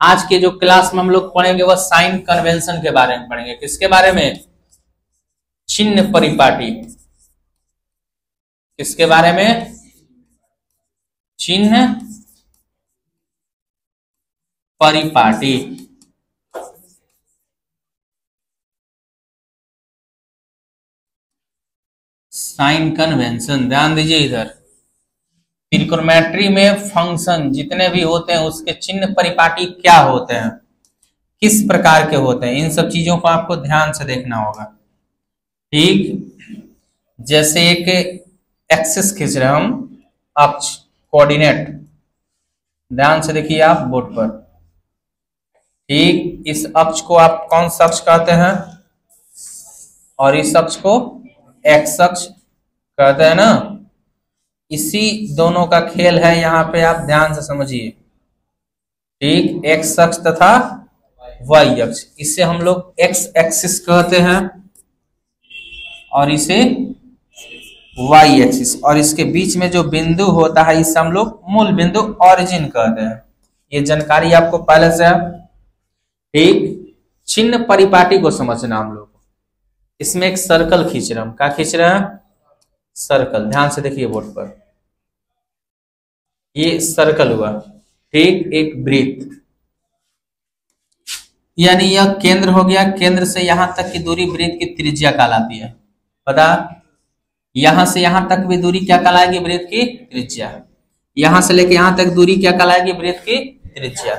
आज के जो क्लास में हम लोग पढ़ेंगे वह साइन कन्वेंशन के बारे में पढ़ेंगे। किसके बारे में? चिन्ह परिपाटी। किसके बारे में? चिन्ह परिपाटी। साइन कन्वेंशन, ध्यान दीजिए इधर। त्रिकोणमिति में फंक्शन जितने भी होते हैं उसके चिन्ह परिपाटी क्या होते हैं, किस प्रकार के होते हैं, इन सब चीजों को आपको ध्यान से देखना होगा। ठीक, जैसे एक एक्सिस खींच रहे हैं हम, अक्ष, कोऑर्डिनेट, ध्यान से देखिए आप बोर्ड पर। ठीक, इस अक्ष को आप कौन सा अक्ष कहते हैं? और इस अक्ष को एक्स अक्ष कहते हैं ना। इसी दोनों का खेल है, यहाँ पे आप ध्यान से समझिए। ठीक, एक्स अक्ष तथा वाई अक्ष, इसे हम लोग एक्स एक्सिस कहते हैं और इसे वाई एक्सिस, और इसके बीच में जो बिंदु होता है इसे हम लोग मूल बिंदु ओरिजिन कहते हैं। ये जानकारी आपको पहले से है। ठीक, चिन्ह परिपाटी को समझना हम लोग। इसमें एक सर्कल खींच रहे हैं हम, क्या खींच रहे हैं? सर्कल, ध्यान से देखिए बोर्ड पर। ये सर्कल हुआ। ठीक, एक वृत्त, यानी यह केंद्र हो गया, केंद्र से यहां तक की दूरी वृत्त की त्रिज्या कहलाती है। पता, यहां से यहां तक भी दूरी क्या कहलाएगी? वृत्त की त्रिज्या। यहां से लेके यहां तक दूरी क्या कहलाएगी? वृत्त की त्रिज्या।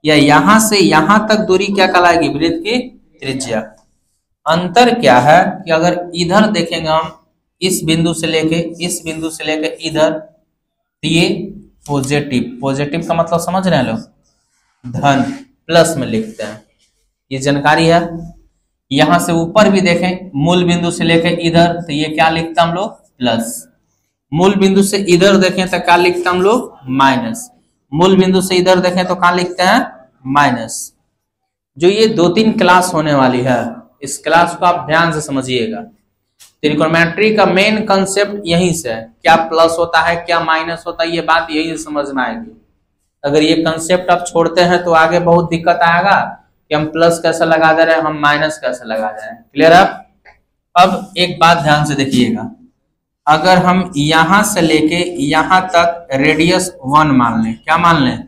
या यहां से यहां तक दूरी क्या कहलाएगी? वृत्त की त्रिज्या। अंतर क्या है कि अगर इधर देखेंगे हम, इस बिंदु से लेके इधर, तो ये पॉजिटिव, पॉजिटिव का मतलब समझ रहे हैं लोग, धन, प्लस में लिखते हैं, ये जानकारी है। यहां से ऊपर भी देखें, मूल बिंदु से लेके इधर, तो ये क्या लिखता हम लोग? प्लस। मूल बिंदु से इधर देखें तो क्या लिखता हम लोग? माइनस। मूल बिंदु से इधर देखें तो क्या लिखते हैं? माइनस। जो ये 2-3 क्लास होने वाली है, इस क्लास को आप ध्यान से समझिएगा। त्रिकोणमिति का मेन कंसेप्ट यहीं से है, क्या प्लस होता है, क्या माइनस होता है, ये बात यही से समझ में आएगी। अगर ये कंसेप्ट आप छोड़ते हैं तो आगे बहुत दिक्कत आएगा कि हम प्लस कैसे लगा दे रहे हैं, हम माइनस कैसे लगा दे रहे हैं। क्लियर है? अब एक बात ध्यान से देखिएगा, अगर हम यहां से लेके यहां तक रेडियस 1 मान लें, क्या मान लें?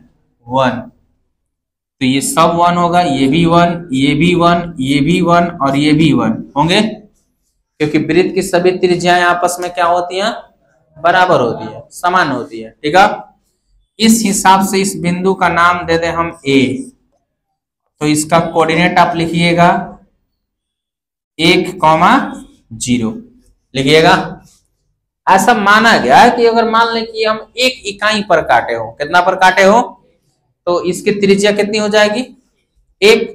1, तो ये सब 1 होगा, ये भी 1, ये भी 1, ये भी 1 और ये भी 1 होंगे, क्योंकि वृत्त की सभी त्रिज्याएं आपस में क्या होती हैं? बराबर होती है, समान होती है। ठीक है, इस हिसाब से इस बिंदु का नाम दे दें हम A, तो इसका कोऑर्डिनेट आप लिखिएगा 1,0 लिखिएगा। ऐसा माना गया है कि अगर मान लें कि हम 1 इकाई पर काटे हो, कितना पर काटे हो, तो इसकी त्रिज्या कितनी हो जाएगी? 1,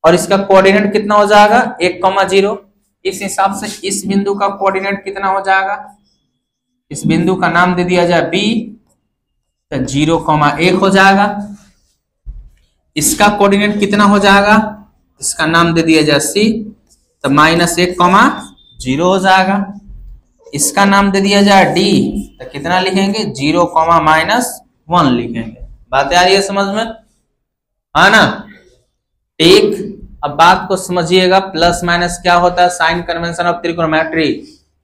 और इसका कोऑर्डिनेट कितना हो जाएगा? 1,0। इस हिसाब से इस बिंदु का कोऑर्डिनेट कितना हो जाएगा? इस बिंदु का नाम दे दिया जाए B, तो 0,1 हो जाएगा। इसका कोऑर्डिनेट कितना हो जाएगा? इसका नाम दे दिया जाए C, तो -1,0 हो जाएगा। इसका नाम दे दिया जाए D, तो कितना लिखेंगे? 0,-1 लिखेंगे। बात आ रही है समझ में? है ना? ठीक, अब बात को समझिएगा, प्लस माइनस क्या होता है? साइन कन्वेंशन ऑफ त्रिकोणमिति।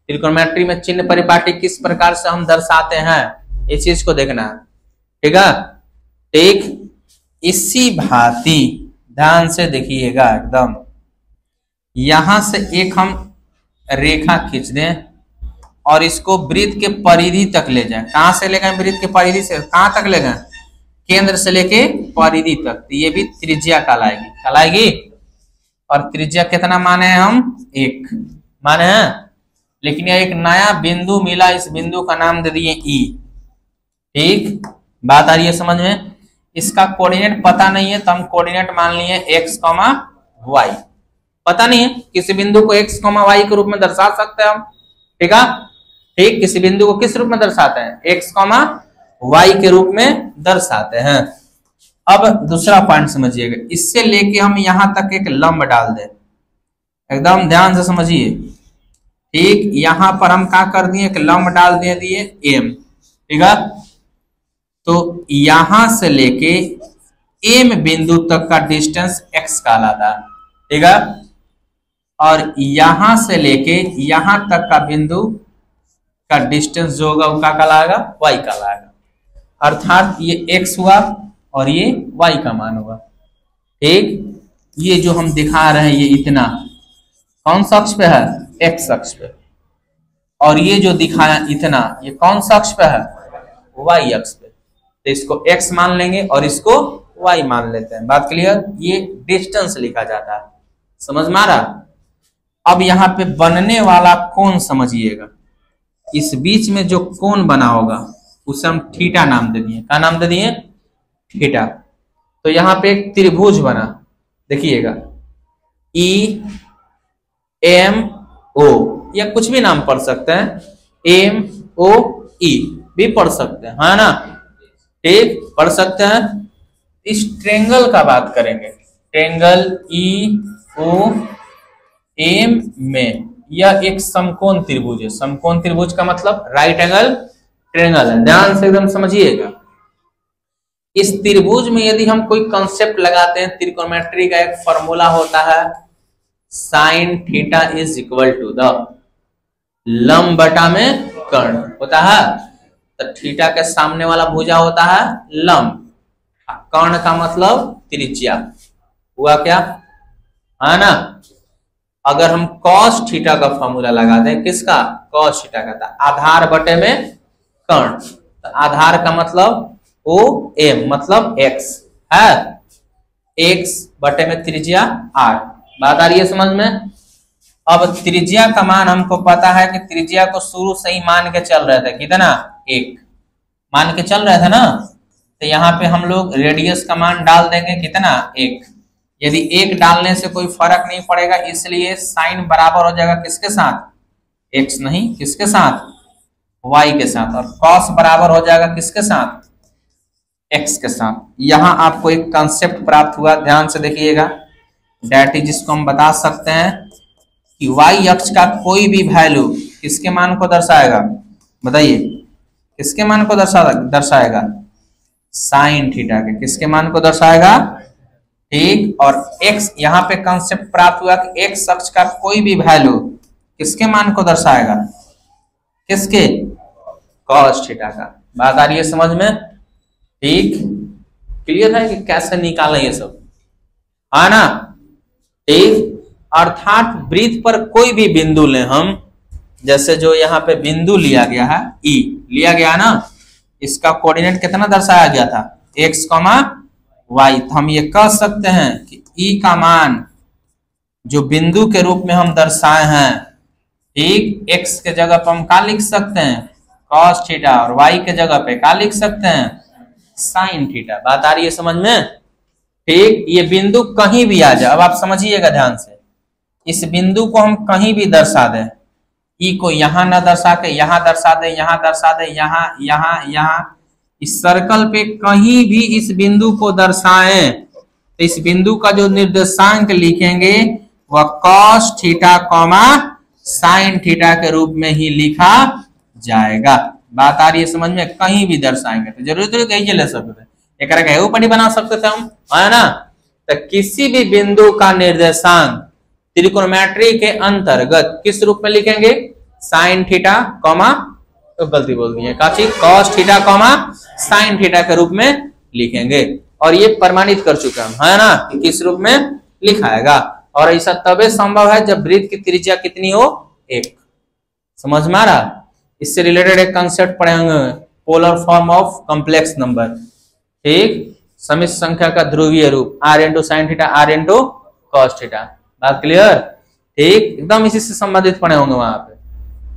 त्रिकोणमिति में चिन्ह परिपाटी किस प्रकार से हम दर्शाते हैं, इस चीज को देखना है। ठीक है, ठीक, इसी भांति ध्यान से देखिएगा एकदम। यहां से एक हम रेखा खींच दें और इसको वृत्त के परिधि तक ले जाएं। कहां से ले गए? वृत्त के परिधि से कहां तक ले गए? केंद्र से लेके परिधि तक, तो ये भी त्रिज्या कहलाएगी। और त्रिज्या कितना माने हैं हम? 1 माने हैं। लेकिन यह एक नया बिंदु मिला, इस बिंदु का नाम दे दिए E। ठीक, बात आ रही है समझ में? इसका कोऑर्डिनेट पता नहीं है तो हम कोऑर्डिनेट मान लिए x, y। पता नहीं है, किसी बिंदु को x, y के रूप में दर्शा सकते हैं हम। ठीक है, ठीक, किसी बिंदु को किस रूप में दर्शाते हैं? x, y के रूप में दर्शाते हैं। अब दूसरा पॉइंट समझिएगा, इससे लेके हम यहां तक एक लंब डाल दें, एकदम ध्यान से समझिए। ठीक, यहां पर हम क्या कर दिए? एक लंब डाल दिए M। ठीक है, तो यहां से लेके एम बिंदु तक का डिस्टेंस x कहलाता है, ठीक है। और यहां से लेके यहां तक का बिंदु का डिस्टेंस जो होगा वो क्या कहलाएगा, y कहलाएगा। अर्थात ये x हुआ और ये y का मान होगा, ठीक। ये जो हम दिखा रहे हैं ये इतना कौन सा अक्ष पे है, x अक्ष पे, और ये जो दिखाया इतना ये कौन सा अक्ष पे है, y अक्ष पे। तो इसको x मान लेंगे और इसको y मान लेते हैं। बात क्लियर, ये डिस्टेंस लिखा जाता है, समझ में आ रहा। अब यहाँ पे बनने वाला कोण समझिएगा, इस बीच में जो कोण बना होगा उसे हम थीटा नाम दे दिए। क्या नाम दे दिए, थीटा। तो यहाँ पे एक त्रिभुज बना, देखिएगा ई एम ओ, या कुछ भी नाम पढ़ सकते हैं, एम ओ ई भी पढ़ सकते हैं, है ना, ठीक, पढ़ सकते हैं। इस ट्रेंगल का बात करेंगे, ट्रेंगल ई ओ एम में यह एक समकोण त्रिभुज है। समकोण त्रिभुज का मतलब राइट एंगल ट्रेंगल है, ध्यान से एकदम समझिएगा। इस त्रिभुज में यदि हम कोई कॉन्सेप्ट लगाते हैं, त्रिकोणमिति का एक फॉर्मूला होता है, sine theta is equal to the लंब बटा में कर्ण होता है। तो थीटा के सामने वाला भुजा होता है लंब, कर्ण का मतलब त्रिज्या हुआ, क्या है ना। अगर हम cos थीटा का फॉर्मूला लगा दें, किसका, cos थीटा का, था आधार बटे में कर्ण। तो आधार का मतलब ओ एम मतलब x है, x बटे में त्रिज्या r। बात आ रही है समझ में। अब त्रिज्या का मान हमको पता है कि त्रिज्या को शुरू से ही मान के चल रहे थे, कितना, 1 मान के चल रहे थे ना। तो यहाँ पे हम लोग रेडियस का मान डाल देंगे, कितना, 1। यदि 1 डालने से कोई फर्क नहीं पड़ेगा, इसलिए साइन बराबर हो जाएगा किसके साथ, x नहीं, किसके साथ, y के साथ। और cos बराबर हो जाएगा किसके साथ, x के साथ। यहां आपको एक कंसेप्ट प्राप्त हुआ, ध्यान से देखिएगा। डेट इज, जिसको हम बता सकते हैं कि y अक्ष का कोई भी वैल्यू किसके मान को दर्शाएगा, बताइए, किसके मान को दर्शाएगा, साइन थीटा के, किसके मान को दर्शाएगा, ठीक। और x, यहाँ पे कंसेप्ट प्राप्त हुआ कि x अक्ष का कोई भी वैल्यू किसके मान को दर्शाएगा, किसके, cos थीटा का। बात आ रही है समझ में, ठीक, क्लियर है कि कैसे निकालें ये सब, है ना, ठीक। अर्थात वृत्त पर कोई भी बिंदु लें हम, जैसे जो यहाँ पे बिंदु लिया गया है E लिया गया ना, इसका कोऑर्डिनेट कितना दर्शाया गया था, x, y। तो हम ये कह सकते हैं कि E का मान जो बिंदु के रूप में हम दर्शाए हैं, ठीक, x के जगह पर हम क्या लिख सकते हैं, cos थीटा, और y के जगह पे क्या लिख सकते हैं, साइन थीटा। बात आ रही है समझ में, ठीक। ये बिंदु कहीं भी आ जाए, अब आप समझिएगा ध्यान से, इस बिंदु को हम कहीं भी दर्शा दें, ई को यहां ना दर्शा के यहां दर्शा दे, यहां दर्शा दे, यहां यहां यहां, इस सर्कल पे कहीं भी इस बिंदु को दर्शाएं, तो इस बिंदु का जो निर्देशांक लिखेंगे वह cos theta comma sine theta के रूप में ही लिखा जाएगा। बात आ रही है समझ में, कहीं भी दर्शाएंगे तो जरूरी कहीं ले सकते थे, एक ऊपर ही बना सकते थे हम, है ना। तो किसी भी बिंदु का निर्देशांक त्रिकोणमिति के अंतर्गत किस रूप में लिखेंगे, साइन थीटा कॉमा, तो गलती बोल दी है काची, cos theta comma sine theta के रूप में लिखेंगे। और ये प्रमाणित कर चुके हम, है ना, कि किस रूप में लिखाएगा। और ऐसा तबे संभव है जब वृत्त की त्रिज्या कितनी हो, 1। समझ में आ रहा। इससे रिलेटेड एक कंसेप्ट पढ़ेंगे, polar form of complex number, ठीक, समिश्र संख्या का ध्रुवीय रूप, r into sine theta, r into cos theta. बात क्लियर, ठीक, एकदम इसी से संबंधित पढ़े होंगे वहां पे,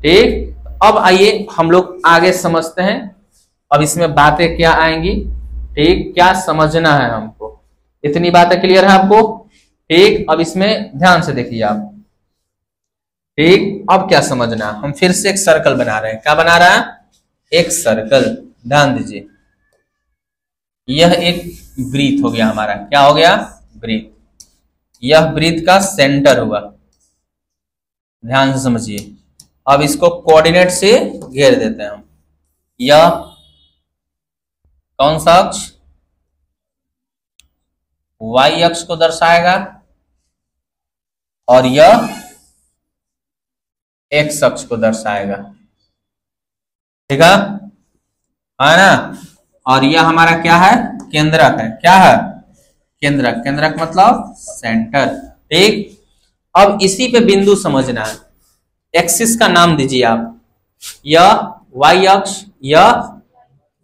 ठीक। अब आइए हम लोग आगे समझते हैं, अब इसमें बातें क्या आएंगी, ठीक, क्या समझना है हमको, इतनी बातें क्लियर है आपको, ठीक। अब इसमें ध्यान से देखिए आप, ठीक। अब क्या समझना, हम फिर से एक सर्कल बना रहे हैं, क्या बना रहा है, एक सर्कल, ध्यान दीजिए। यह एक वृत्त हो गया हमारा, क्या हो गया, वृत्त। यह वृत्त का सेंटर हुआ, ध्यान से समझिए। अब इसको कोऑर्डिनेट से घेर देते हैं हम, यह कौन सा अक्ष, y अक्ष को दर्शाएगा और यह x अक्ष को दर्शाएगा। ठीक है ना। और यह हमारा क्या है, केंद्रक है। क्या है, केंद्रक। केंद्रक मतलब सेंटर। ठीक, अब इसी पे बिंदु समझना है। एक्सिस का नाम दीजिए आप, यह y अक्ष, यह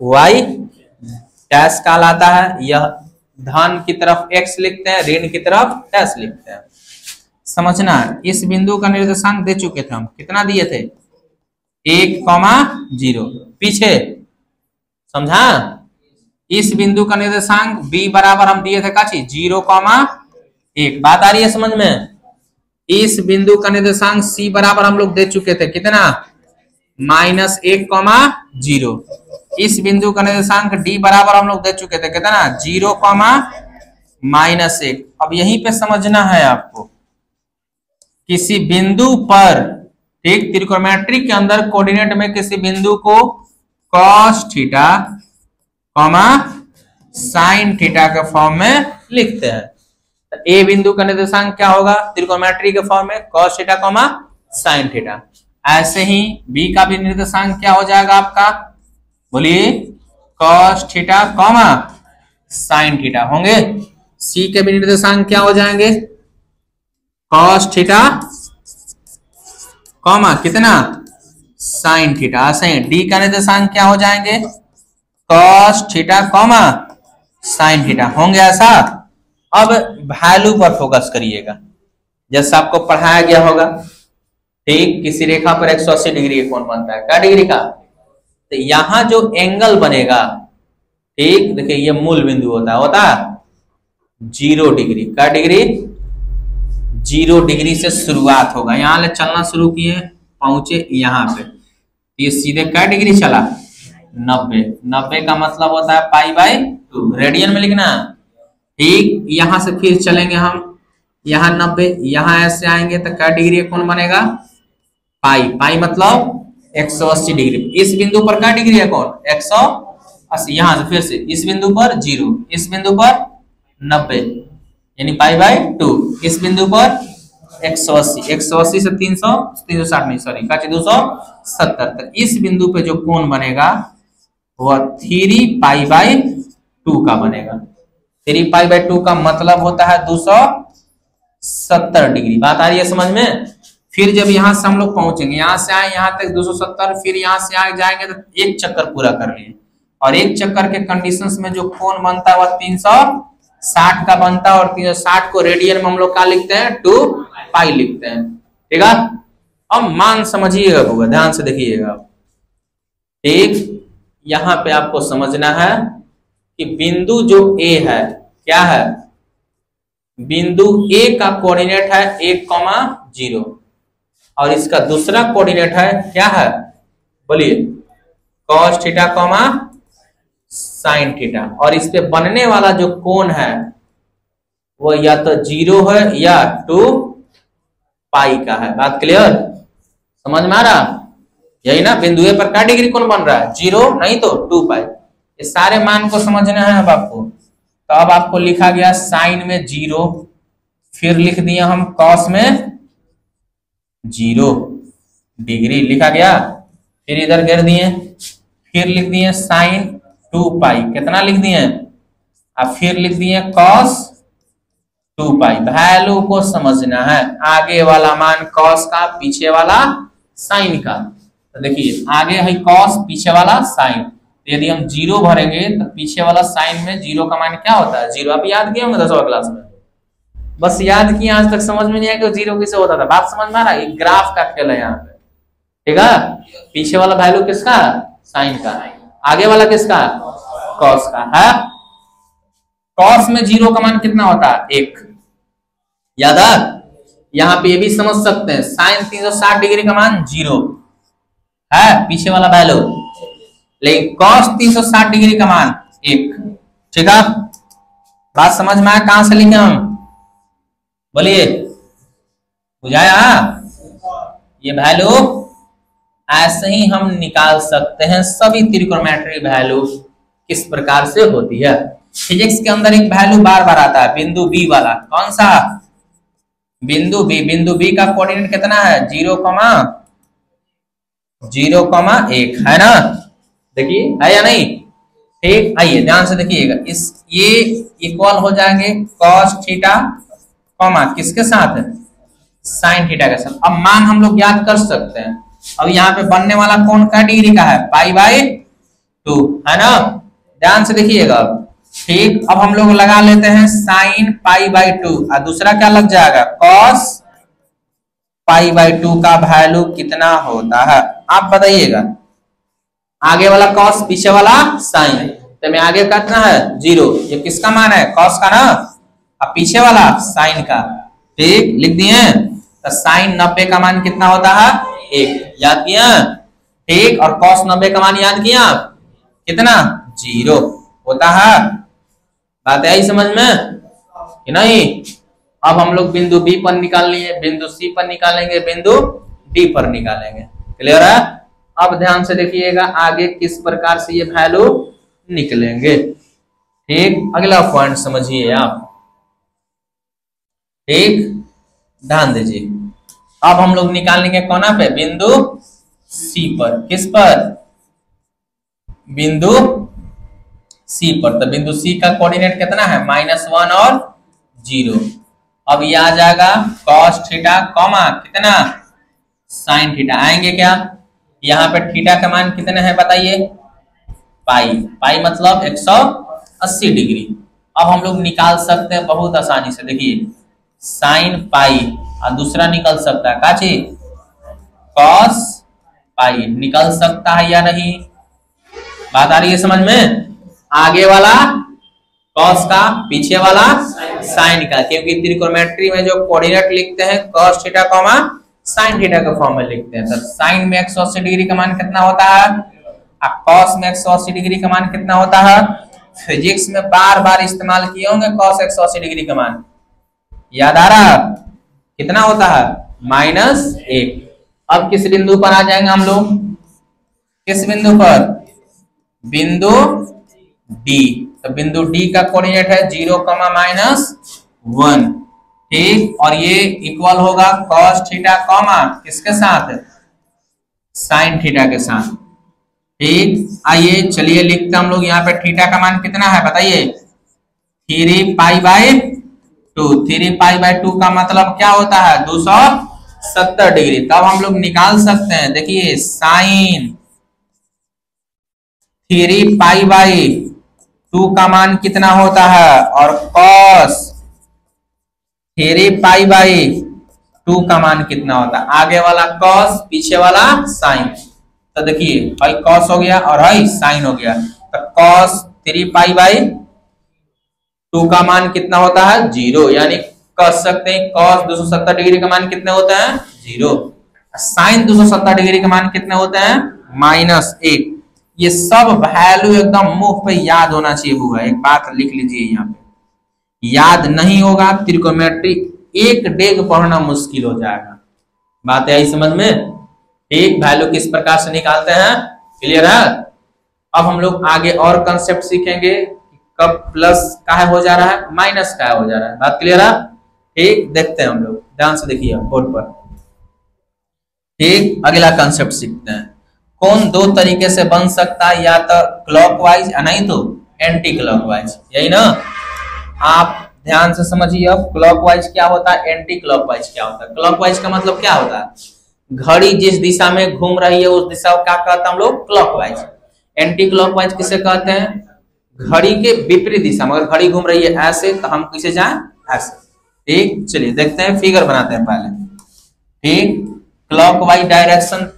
y डैश कहलाता है। यह धन की तरफ x लिखते हैं, ऋण की तरफ डैश लिखते हैं। समझना है, इस बिंदु का निर्देशांक दे चुके थे हम, कितना दिए थे, 1,0। पीछे समझा, इस बिंदु का निर्देशांक b बराबर हम दिए थे काची 0,1। बात आ रही है समझ में। इस बिंदु का निर्देशांक c बराबर हम लोग दे चुके थे कितना, -1,0। इस बिंदु का निर्देशांक d बराबर हम लोग दे चुके थे कितना, 0,-1। अब यहीं पे समझना है आपको, किसी बिंदु पर, ठीक, त्रिकोणमिति के अंदर कोऑर्डिनेट में किसी बिंदु को cos थीटा, sin थीटा के फॉर्म में लिखते हैं। तो ए बिंदु का निर्देशांक क्या होगा त्रिकोणमिति के फॉर्म में, cos थीटा, sin थीटा। ऐसे ही बी का भी निर्देशांक क्या हो जाएगा आपका, बोलिए, cos थीटा, sin थीटा होंगे। सी के भी निर्देशांक क्या हो जाएंगे, cos थीटा, कितना, sin थीटा। ऐसे ही डी का निर्देशांक क्या हो जाएंगे, cos थीटा, sin थीटा होंगे। ऐसा अब वैल्यू पर फोकस करिएगा, जैसा आपको पढ़ाया गया होगा। ठीक, किसी रेखा पर 180 डिग्री का कोण बनता है, क्या डिग्री का, तो यहां जो एंगल बनेगा, ठीक, देखिए ये मूल बिंदु होता है 0 डिग्री। क्या डिग्री, 0 डिग्री से शुरुआत होगा। यहां ले चलना शुरू किए, पहुंचे यहाँ पे, ये सीधे क्या डिग्री चला, 90। 90 का मतलब होता है π/2, रेडियन में लिखना। ठीक, यहां से फिर चलेंगे हम, यहाँ 90, यहाँ ऐसे आएंगे तो क्या डिग्री कौन बनेगा, पाई मतलब 180 डिग्री। इस बिंदु पर क्या डिग्री है कौन, 180। यहां से फिर से इस बिंदु पर 0, इस बिंदु पर 90 यानी π/2, इस बिंदु पर 180, 180 से 300, 360 नहीं, सॉरी, 270। तो इस बिंदु पे जो कोण बनेगा वह 3π/2 का बनेगा। 3π/2 का मतलब होता है 270 डिग्री। बात आ रही है समझ में। फिर जब यहां से हम लोग पहुंचेंगे, यहां से आए यहाँ तक 270, फिर यहां से आगे जाएंगे तो एक चक्कर पूरा कर लिए, और एक चक्कर के कंडीशंस में जो कोण बनता है वह 360 का बनता है। और 360 को रेडियन में हम लोग क्या लिखते हैं, 2π लिखते हैं। ठीक है, अब मान समझिएगा, ध्यान से देखिएगा। ठीक, यहां पे आपको समझना है कि बिंदु जो ए है, क्या है, बिंदु ए का कोऑर्डिनेट है 1,0 और इसका दूसरा कोऑर्डिनेट है क्या है, बोलिए, cos थीटा, sin थीटा। और इस पे बनने वाला जो कोण है वो या तो 0 है या 2π का है। बात क्लियर, समझ में आ रहा, यही ना। बिंदु ए पर क्या डिग्री कोण बन रहा है, 0 नहीं तो 2π। ये सारे मान को समझना है अब आपको। तो अब आपको लिखा गया साइन में 0, फिर लिख दिया हम कॉस में 0 डिग्री लिखा गया, फिर इधर कर दिए, फिर लिख दिए साइन 2π, कितना लिख दिए, अब फिर लिख दिए कॉस 2π। वैल्यू को समझना है, आगे वाला मान कॉस का, पीछे वाला साइन का। तो देखिए आगे है कॉस, पीछे वाला साइन। यदि हम 0 भरेंगे तो पीछे वाला साइन में 0 का मान क्या होता है, 0। आप याद किए होंगे 10वीं क्लास में, बस याद किए, आज तक समझ में नहीं आया कि 0 कैसे होता था। बात समझ में आ रहा है, ग्राफ का खेल है यहाँ पे। ठीक है, पीछे वाला वैल्यू किसका, साइन का, आगे वाला किसका, कॉस का है। कॉस में 0 का मान कितना होता है, 1। याद है, यहाँ पे ये भी समझ सकते हैं, साइन 360 डिग्री का मान 0 है, पीछे वाला वैल्यू, लेकिन cos 360 डिग्री का मान 1। ठीक है, बात समझ में आया, कहां से लिखे हम, बोलिए, बुझाया। ये वैल्यू ऐसे ही हम निकाल सकते हैं, सभी त्रिकोणमिति वैल्यू किस प्रकार से होती है। फिजिक्स के अंदर एक वैल्यू बार बार आता है, बिंदु बी वाला। कौन सा? बिंदु बी। बिंदु बी का कोऑर्डिनेट कितना है? 0,1 है ना? देखिए है या नहीं? ठीक, आइए ध्यान से देखिएगा। ये इक्वल हो जाएंगे cos थीटा कॉमा किसके साथ? साइन थीटा के साथ। अब मान हम लोग याद कर सकते हैं। अब यहाँ पे बनने वाला कोण का डिग्री का है? π/2 है ना? ध्यान से देखिएगा। ठीक, अब हम लोग लगा लेते हैं साइन π/2 और दूसरा क्या लग जाएगा? cos π/2 का वैल्यू कितना होता है आप बताइएगा। आगे वाला cos, पीछे वाला साइन, तो मैं आगे कितना है? 0। ये किसका मान है? cos का ना। अब पीछे वाला साइन का। ठीक, लिख दिए। तो साइन 90 का मान कितना होता है? 1। याद किया? ठीक, और cos 90 का मान याद किया कितना? 0 होता है। बात आई समझ में कि नहीं? अब हम लोग बिंदु बी पर निकाल लिए, बिंदु सी पर निकालेंगे, बिंदु डी पर निकालेंगे। क्लियर है? अब ध्यान से देखिएगा आगे किस प्रकार से ये वैल्यू निकलेंगे। ठीक, अगला पॉइंट समझिए आप। ठीक, ध्यान दीजिए। अब हम लोग निकालेंगे कोना पे? बिंदु सी पर। किस पर? बिंदु सी पर। तो बिंदु सी का कोऑर्डिनेट कितना है? -1 और 0। अब ये आ जाएगा cos थीटा कॉमा कितना? Sine theta. आएंगे क्या? यहाँ पे थीटा का मान कितने हैं बताइए? पाई मतलब 180 डिग्री। अब हम लोग निकाल सकते हैं बहुत आसानी से। देखिए साइन पाई और दूसरा निकल सकता है क्या चीज? cos पाई निकल सकता है या नहीं? बात आ रही है समझ में? आगे वाला cos का, पीछे वाला साइन का, क्योंकि त्रिकोणमिति में जो कोऑर्डिनेट लिखते हैं cos theta comma sine theta के फॉर्म में लिखते हैं। तो साइन में 180 डिग्री का मान कितना होता है? और cos में 180 डिग्री का मान कितना होता है? फिजिक्स में बार बार इस्तेमाल किए होंगे cos 180 डिग्री का मान। याद आ रहा? कितना होता है? -1। अब किस बिंदु पर आ जाएंगे हम लोग? किस बिंदु पर? बिंदु डी। तो बिंदु डी का कोऑर्डिनेट है 0, -1। ठीक, और ये इक्वल होगा cos थीटा कॉमा किसके साथ? साइन थीटा के साथ। ठीक, आइए चलिए लिखते हम लोग। यहाँ पे थीटा का मान कितना है बताइए? 3π/2। 3π/2 का मतलब क्या होता है? 270 डिग्री। तब हम लोग निकाल सकते हैं। देखिए साइन 3π/2 का मान कितना होता है? और cos 3π/2 का मान कितना होता है? आगे वाला cos, पीछे वाला साइन। तो देखिए भाई cos हो गया और भाई साइन हो गया। तो cos 3π/2 का मान कितना होता है? 0। यानी कह सकते हैं cos 270 डिग्री का मान कितने होता है? 0। साइन 270 डिग्री का मान कितने होते हैं? -1। ये सब वैल्यू एकदम मुंह पे याद होना चाहिए हुआ। एक बात लिख लीजिए यहाँ पे, याद नहीं होगा त्रिकोणमिति एक डेग पढ़ना मुश्किल हो जाएगा। बात आई समझ में? एक वैल्यू किस प्रकार से निकालते हैं। क्लियर है? अब हम लोग आगे और कंसेप्ट सीखेंगे। कब प्लस का हो जा रहा है, माइनस का हो जा रहा है। बात क्लियर है? ठीक, देखते हैं हम लोग। ध्यान से देखिए बोर्ड पर। ठीक, अगला कंसेप्ट सीखते हैं। कौन दो तरीके से बन सकता है? या तो क्लॉकवाइज या नहीं तो एंटी क्लॉकवाइज। यही ना? आप ध्यान से समझिए। अब क्लॉकवाइज क्या होता है, एंटी क्लॉकवाइज क्या होता है। क्लॉकवाइज का मतलब क्या होता है? घड़ी जिस दिशा में घूम रही है उस दिशा को क्या कहते हैं हम लोग? क्लॉकवाइज। एंटी क्लॉकवाइज किसे कहते हैं? घड़ी के विपरीत दिशा में। अगर घड़ी घूम रही है ऐसे तो हम किसे जाएं? ऐसे। ठीक, चलिए देखते हैं, फिगर बनाते हैं पहले। ठीक, क्लॉकवाइज डायरेक्शन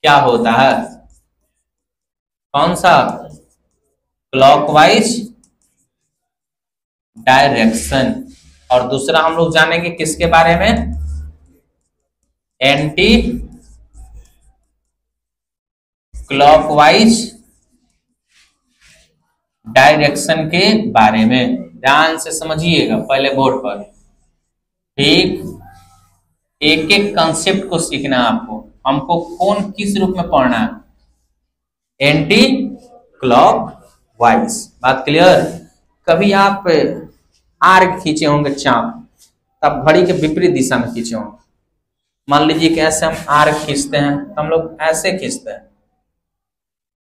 क्या होता है? कौन सा? Clockwise direction. और दूसरा हम लोग जानेंगे किसके बारे में? एंटी क्लॉकवाइज डायरेक्शन के बारे में। ध्यान से समझिएगा पहले बोर्ड पर। ठीक, एक एक कंसेप्ट को सीखना है आपको। हमको कौन किस रूप में पढ़ना है? Anti clock wise. बात क्लियर। कभी आप आर्क खींचे होंगे चाप, तब घड़ी के विपरीत दिशा में खींचे होंगे। मान लीजिए कि ऐसे हम आर्क खींचते हैं तो हम लोग ऐसे खींचते हैं,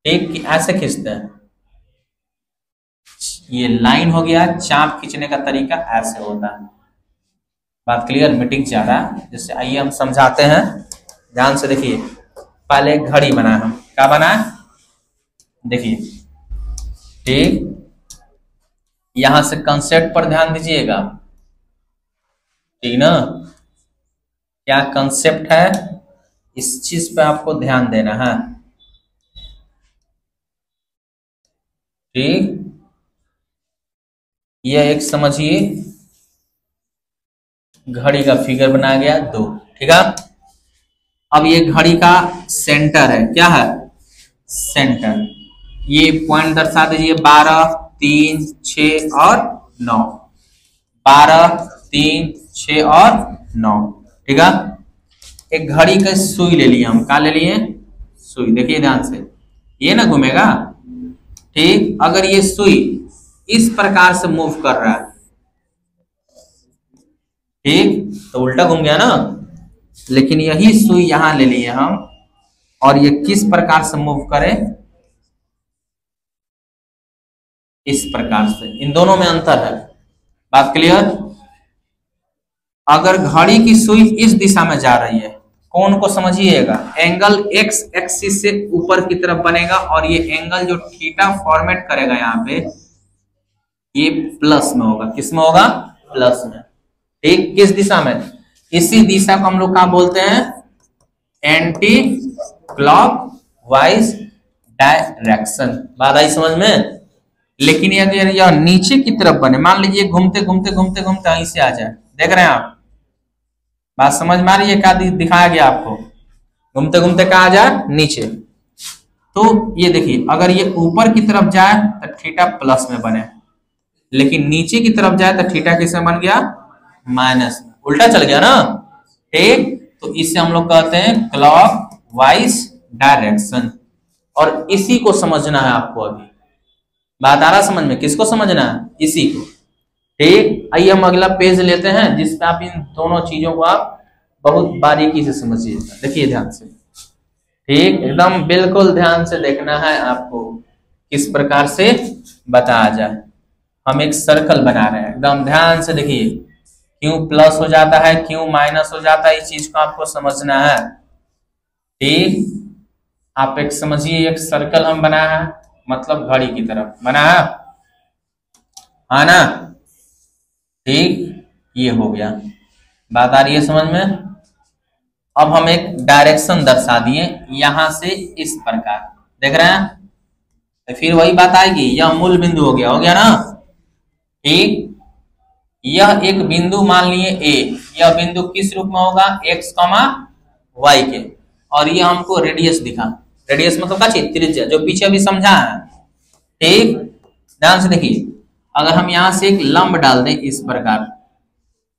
ठीक, कि ऐसे खींचते हैं। ये लाइन हो गया, चाप खींचने का तरीका ऐसे होता है। बात क्लियर, मीटिंग जा रहा है। जैसे आइए हम समझाते हैं, ध्यान से देखिए। पहले घड़ी बनाए, हम क्या बनाए देखिए, ठीक। यहां से कंसेप्ट पर ध्यान दीजिएगा, ठीक ना। क्या कंसेप्ट है, इस चीज पे आपको ध्यान देना है, ठीक। यह एक समझिए घड़ी का फिगर बनाया गया 2, ठीक है। अब ये घड़ी का सेंटर है, क्या है, सेंटर। ये पॉइंट दर्शा दीजिए 12, 3, 6 और 9, 12, 3, 6 और 9, ठीक है। एक घड़ी का सुई ले लिए हम, क्या ले लिए, सुई। देखिए ध्यान से, ये ना घूमेगा, ठीक। अगर ये सुई इस प्रकार से मूव कर रहा है, ठीक, तो उल्टा घूम गया ना। लेकिन यही सुई यहां ले लिए हम, और ये किस प्रकार से मूव करे, इस प्रकार से। इन दोनों में अंतर है। बात क्लियर। अगर घड़ी की सुई इस दिशा में जा रही है, कोण को समझिएगा, एंगल एक्स एक्सिस से ऊपर की तरफ बनेगा, और ये एंगल जो थीटा फॉर्मेट करेगा यहाँ पे, ये प्लस में होगा। किस में होगा, प्लस में, ठीक। किस दिशा में, इसी दिशा को हम लोग क्या बोलते हैं, एंटी क्लॉक वाइज डायरेक्शन। बात आई समझ में। लेकिन अगर यह नीचे की तरफ बने, मान लीजिए घूमते घूमते घूमते घूमते वहीं से आ जाए, देख रहे हैं आप, बात समझ में आ रही है, क्या दिखाया गया आपको, घूमते घूमते कहा आ जाए, नीचे। तो ये देखिए, अगर ये ऊपर की तरफ जाए तो थीटा प्लस में बने, लेकिन नीचे की तरफ जाए तो थीटा किसमें बन गया, माइनस में, उल्टा चल गया ना, ठीक। तो इसे हम लोग कहते हैं क्लॉक वाइज डायरेक्शन, और इसी को समझना है आपको। अभी बात आ रहा समझ में, किसको समझना है, इसी को, ठीक। आइए हम अगला पेज लेते हैं, जिसपे आप इन दोनों चीजों को आप बहुत बारीकी से समझिएगा। देखिए ध्यान से, ठीक, एकदम बिल्कुल ध्यान से देखना है आपको, किस प्रकार से बताया जाए। हम एक सर्कल बना रहे हैं, एकदम ध्यान से देखिए, क्यों प्लस हो जाता है, क्यों माइनस हो जाता है, इस चीज को आपको समझना है, ठीक। आप एक समझिए, एक सर्कल हम बनाया है, मतलब घड़ी की तरफ बना है, हाँ ना, ठीक। ये हो गया, बात आ रही है समझ में। अब हम एक डायरेक्शन दर्शा दिए, यहां से इस प्रकार, देख रहे हैं, तो फिर वही बात आएगी, यह मूल बिंदु हो गया ना, ठीक। यह एक बिंदु मान लिए ए, यह बिंदु किस रूप में होगा, एक्स कॉमा वाई के, और यह हमको रेडियस दिखा, रेडियस मतलब क्या चीज, त्रिज्या, जो पीछे अभी समझा है, ठीक। ध्यान से देखिए, अगर हम यहां से एक लंब डाल दें इस प्रकार,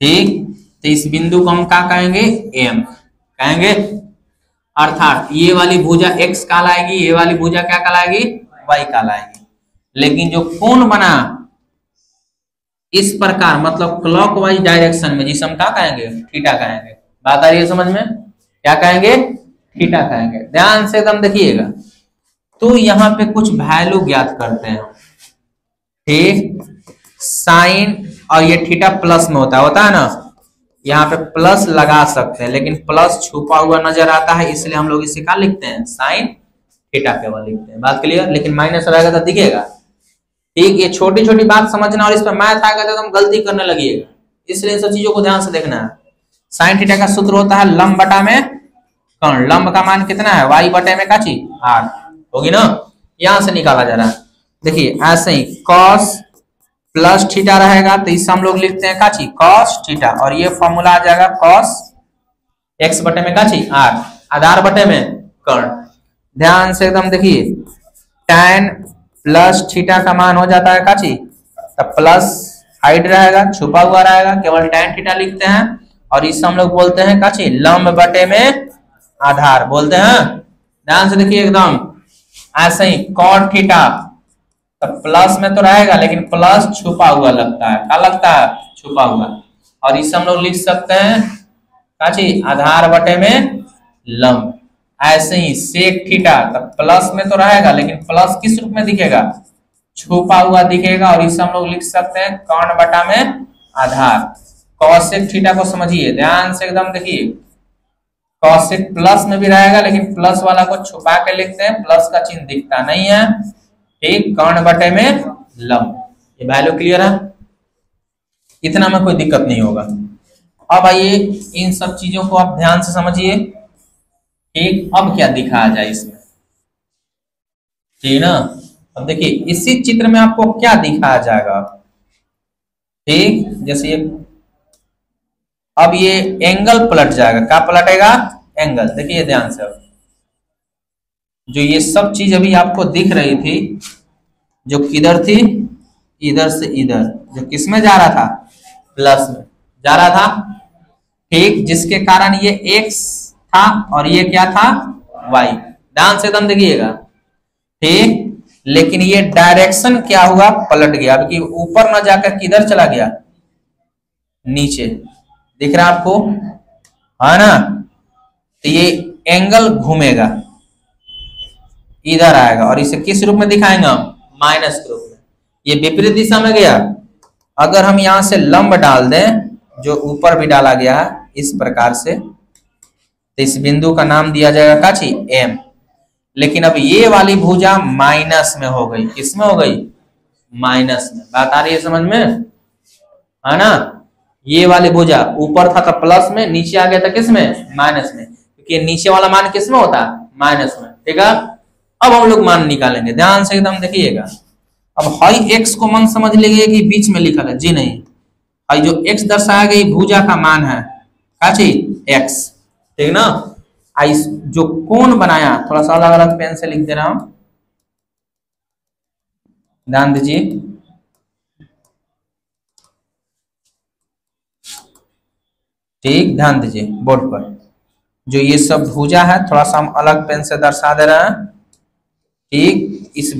ठीक, तो इस बिंदु को हम क्या कहेंगे, एम कहेंगे। अर्थात ये वाली भुजा एक्स कहलाएगी, ये वाली भुजा क्या कहलाएगी, वाई कहलाएगी। लेकिन जो कोण बना इस प्रकार, मतलब क्लॉकवाइज डायरेक्शन में, जिसे हम क्या कहेंगे, थीटा कहेंगे। बात आ रही है समझ में, क्या कहेंगे, थीटा कहेंगे। ध्यान से एकदम देखिएगा। तो यहाँ पे कुछ वैल्यू ज्ञात करते हैं, ठीक। साइन, और ये थीटा प्लस में होता है ना, यहाँ पे प्लस लगा सकते हैं, लेकिन प्लस छुपा हुआ नजर आता है, इसलिए हम लोग इसे क्या लिखते हैं, साइन थीटा केवल लिखते हैं। बात क्लियर। लेकिन माइनस रहेगा तो दिखेगा, ठीक। ये छोटी छोटी बात समझना, और इस पर मैथ आ गया तो हम गलती करने लगिएगा, इसलिए इन सब चीजों को ध्यान से देखना है। साइन थीटा का सूत्र होता है लंब बटा में कर्ण, लंब का मान कितना है, वाई बटे में काची आर, होगी ना, यहां से निकाला जा रहा है। देखिए ऐसे ही कॉस प्लस थीटा रहेगा, तो इसे हम लोग लिखते हैं काची कॉस थीटा, और ये फॉर्मूला आ जाएगा कॉस एक्स बटे में काची आर, आधार बटे में कर्ण। ध्यान से एकदम देखिए, tan प्लस थीटा का मान हो जाता है काची, तब प्लस हाइड रहेगा, छुपा हुआ रहेगा, केवल tan थीटा लिखते हैं, और इसे हम लोग बोलते हैं काची लंब बटे में आधार बोलते हैं। ध्यान से देखिए एकदम ऐसे ही cot थीटा तो प्लस में तो रहेगा लेकिन प्लस छुपा हुआ लगता है। क्या लगता है? छुपा हुआ। और इसे हम लोग लिख सकते हैं काची आधार बटे में लंब। ऐसे ही सेक थीटा, तो प्लस में तो रहेगा लेकिन प्लस किस रूप में दिखेगा? छुपा हुआ दिखेगा। और इसे हम लोग लिख सकते हैं कर्ण बटा में आधार। कॉसेक थीटा को समझिए ध्यान से एकदम देखिए, कॉसेक प्लस में भी रहेगा लेकिन प्लस वाला को छुपा के लिखते हैं, प्लस का चिन्ह दिखता नहीं है। ठीक, कर्ण बटे में लंब। ये वैल्यू क्लियर है? इतना में कोई दिक्कत नहीं होगा। अब आइए इन सब चीजों को आप ध्यान से समझिए। ठीक, अब क्या दिखाया जाए इसमें? ठीक ना, अब देखिए इसी चित्र में आपको क्या दिखाया जाएगा। ठीक, जैसे ये अब ये एंगल पलट जाएगा। क्या पलटेगा? एंगल। देखिए ध्यान से, जो ये सब चीज अभी आपको दिख रही थी, जो किधर थी? इधर से इधर, जो किसमें जा रहा था? प्लस में जा रहा था। ठीक, जिसके कारण ये x था और ये क्या था? y। ध्यान से एकदम देखिएगा। ठीक, लेकिन ये डायरेक्शन क्या हुआ? पलट गया। अब कि ऊपर ना जाकर किधर चला गया? नीचे। दिख रहा है आपको? है ना? तो ये एंगल घूमेगा, इधर आएगा और इसे किस रूप में दिखाएंगे हम? माइनस के रूप में। ये विपरीत दिशा में गया। अगर हम यहां से लंब डाल दें, जो ऊपर भी डाला गया है इस प्रकार से, तो इस बिंदु का नाम दिया जाएगा काची? M। लेकिन अब ये वाली भुजा माइनस में हो गई। किसमें हो गई? माइनस में। बात आ रही है समझ में? है ना? ये वाली भुजा ऊपर था तो प्लस में, नीचे आ गया था किसमें? माइनस में, क्योंकि नीचे वाला मान किसमें होता है? माइनस में। ठीक है, अब हम लोग मान निकालेंगे। ध्यान से एकदम देखिएगा। अब हाई एक्स को मन समझ लीजिए कि बीच में लिखा है। जी नहीं, हाई जो एक्स दर्शाया गई भुजा का मान है क्या चीज? एक्स। ठीक ना? इस जो कोण बनाया, थोड़ा सा अलग अलग पेन से लिख दे रहा हूं, ध्यान दीजिए। ठीक, ध्यान दीजिए बोर्ड पर। जो ये सब भुजा है थोड़ा सा हम अलग पेन से दर्शा दे रहे हैं। ठीक, इस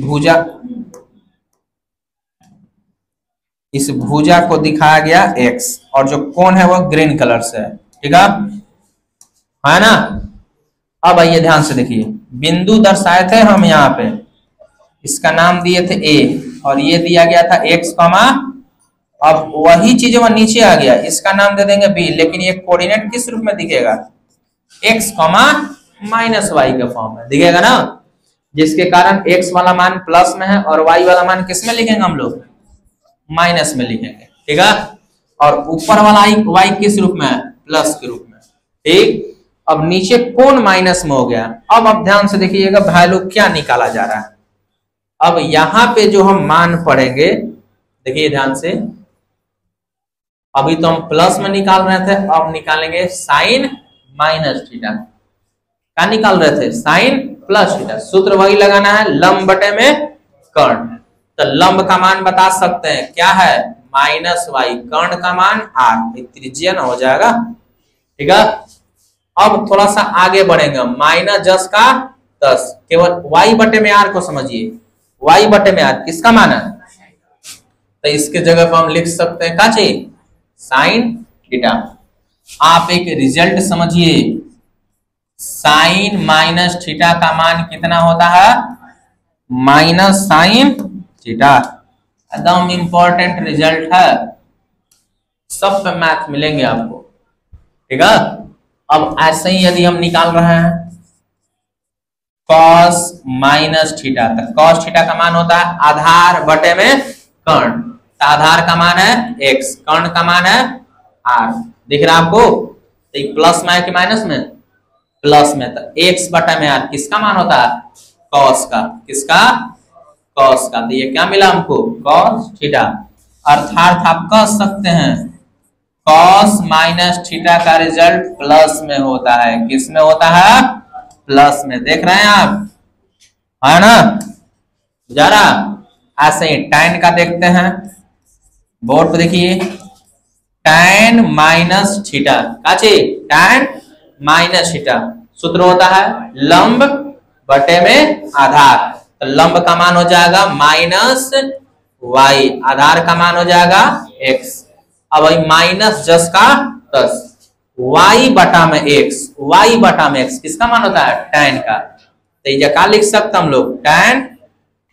भुजा को दिखाया गया x और जो कोण है वो ग्रीन कलर से है। ठीक है ना? अब आइए ध्यान से देखिए, बिंदु दर्शाए थे हम यहाँ पे, इसका नाम दिए थे a और ये दिया गया था x, अब वही चीज वह नीचे आ गया, इसका नाम दे देंगे b। लेकिन ये कोऑर्डिनेट किस रूप में दिखेगा? x, माइनस वाई के फॉर्म में दिखेगा ना, जिसके कारण x वाला मान प्लस में है और y वाला मान किस में लिखेंगे हम लोग? माइनस में लिखेंगे। ठीक है, और ऊपर वाला y किस रूप में है? प्लस के रूप में। ठीक, अब नीचे कोण माइनस में हो गया। अब आप ध्यान से देखिएगा वैल्यू क्या निकाला जा रहा है। अब यहां पे जो हम मान पढ़ेंगे, देखिए ध्यान से, अभी तो हम प्लस में निकाल रहे थे, अब निकालेंगे साइन माइनस थीटा। क्या निकाल रहे थे? Sine plus theta. सूत्र वही लगाना है, लंब बटे में कर्ण। तो लंब का मान बता सकते हैं क्या है? Minus Y. कर्ण का मान r, त्रिज्या ना हो जाएगा। ठीक है, अब थोड़ा सा आगे बढ़ेंगे। माइनस 10 का 10, केवल y बटे में r को समझिए। y बटे में r किसका मान है? तो इसके जगह पर हम लिख सकते हैं क्या चाहिए? Sine theta. आप एक रिजल्ट समझिए, साइन माइनस थीटा का मान कितना होता है? Minus sine theta. एकदम इंपॉर्टेंट रिजल्ट है, सब पे मैथ मिलेंगे आपको। ठीक है, अब ऐसे ही यदि हम निकाल रहे हैं cos माइनस थीटा, तो cos थीटा का मान होता है आधार बटे में कर्ण। तो आधार का मान है x, कर्ण का मान है r। दिख रहा है आपको? तो प्लस में है कि माइनस में? प्लस में। तो x बटा में r किसका मान होता है? cos का। किसका? cos का। तो ये क्या मिला हमको? cos theta. अर्थात आप कह सकते हैं cos माइनस थीटा का रिजल्ट प्लस में होता है। किस में होता है? प्लस में। देख रहे हैं आप, है ना? जा रहा? ऐसे ही tan का देखते हैं, बोर्ड पे देखिए, tan माइनस थीटा। काची? tan minus theta. सूत्र होता है लंब बटे में आधार। तो लंब का मान हो जाएगा माइनस वाई, आधार का मान हो जाएगा एक्स। अब वही माइनस 10 का 10, वाई बटा में एक्स, वाई बटा में एक्स किसका मान होता है? tan का। तो ये क्या लिख सकते हम लोग? tan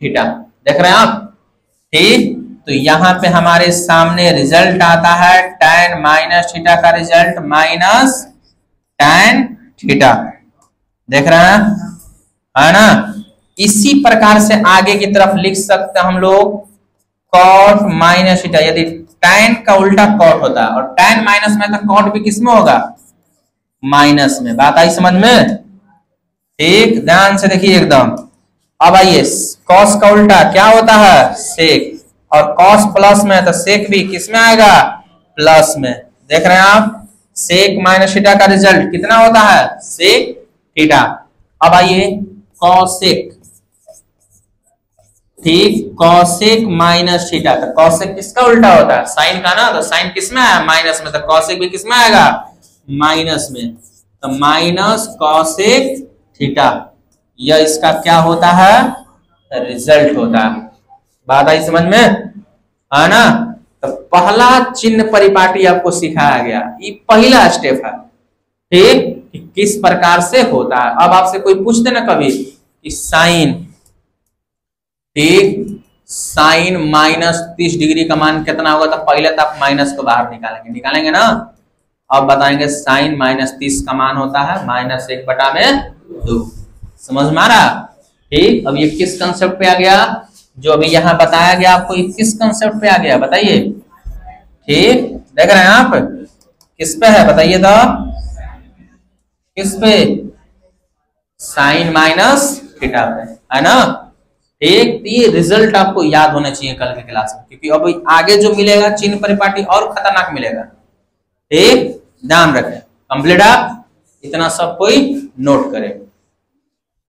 theta. देख रहे हैं आप? ठीक, तो यहां पे हमारे सामने रिजल्ट आता है tan माइनस थीटा का रिजल्ट माइनस tan थीटा। देख रहे हैं, है ना? इसी प्रकार से आगे की तरफ लिख सकते हैं हम लोग cot माइनस थीटा। यदि tan का उल्टा cot होता है और tan माइनस में तो cot भी किसमें होगा? माइनस में। बात आई समझ में? ठीक, ध्यान से देखिए एकदम। अब आइए, cos का उल्टा क्या होता है? sec, और cos प्लस में तो sec भी किसमें आएगा? प्लस में। देख रहे हैं आप? sec माइनस थीटा का रिजल्ट कितना होता है? sec theta. अब आइए cosec, ठीक, cosec माइनस थीटा। तो cosec किसका उल्टा होता है? साइन का ना, तो साइन किसमें आया? माइनस में, तो cosec भी किसमें आएगा? माइनस में। तो माइनस cosec थीटा, यह इसका क्या होता है? रिजल्ट होता है। बात आई समझ में, है ना? तो पहला चिन्ह परिपाटी आपको सिखाया गया, ये पहला स्टेप है, ठीक, कि किस प्रकार से होता है। अब आपसे कोई पूछते ना कभी कि साइन, ठीक, साइन माइनस 30 डिग्री का मान कितना होगा, तो पहले तो आप माइनस को बाहर निकालेंगे ना। अब बताएंगे साइन माइनस 30 का मान होता है माइनस 1/2। समझ में आ रहा? ठीक, अब ये किस कंसेप्ट पे आ गया? जो अभी यहाँ बताया गया आपको, ये किस कंसेप्ट पे आ गया बताइए? ठीक, देख रहे हैं आप? किस पे है बताइए तो? किस पे? साइन माइनस थीटा पे, है ना? ठीक, ये रिजल्ट आपको याद होना चाहिए कल के क्लास में, क्योंकि अब आगे जो मिलेगा चिन्ह परिपाटी और खतरनाक मिलेगा। ठीक, ध्यान रखें। कंप्लीट आप इतना सब कोई नोट करें।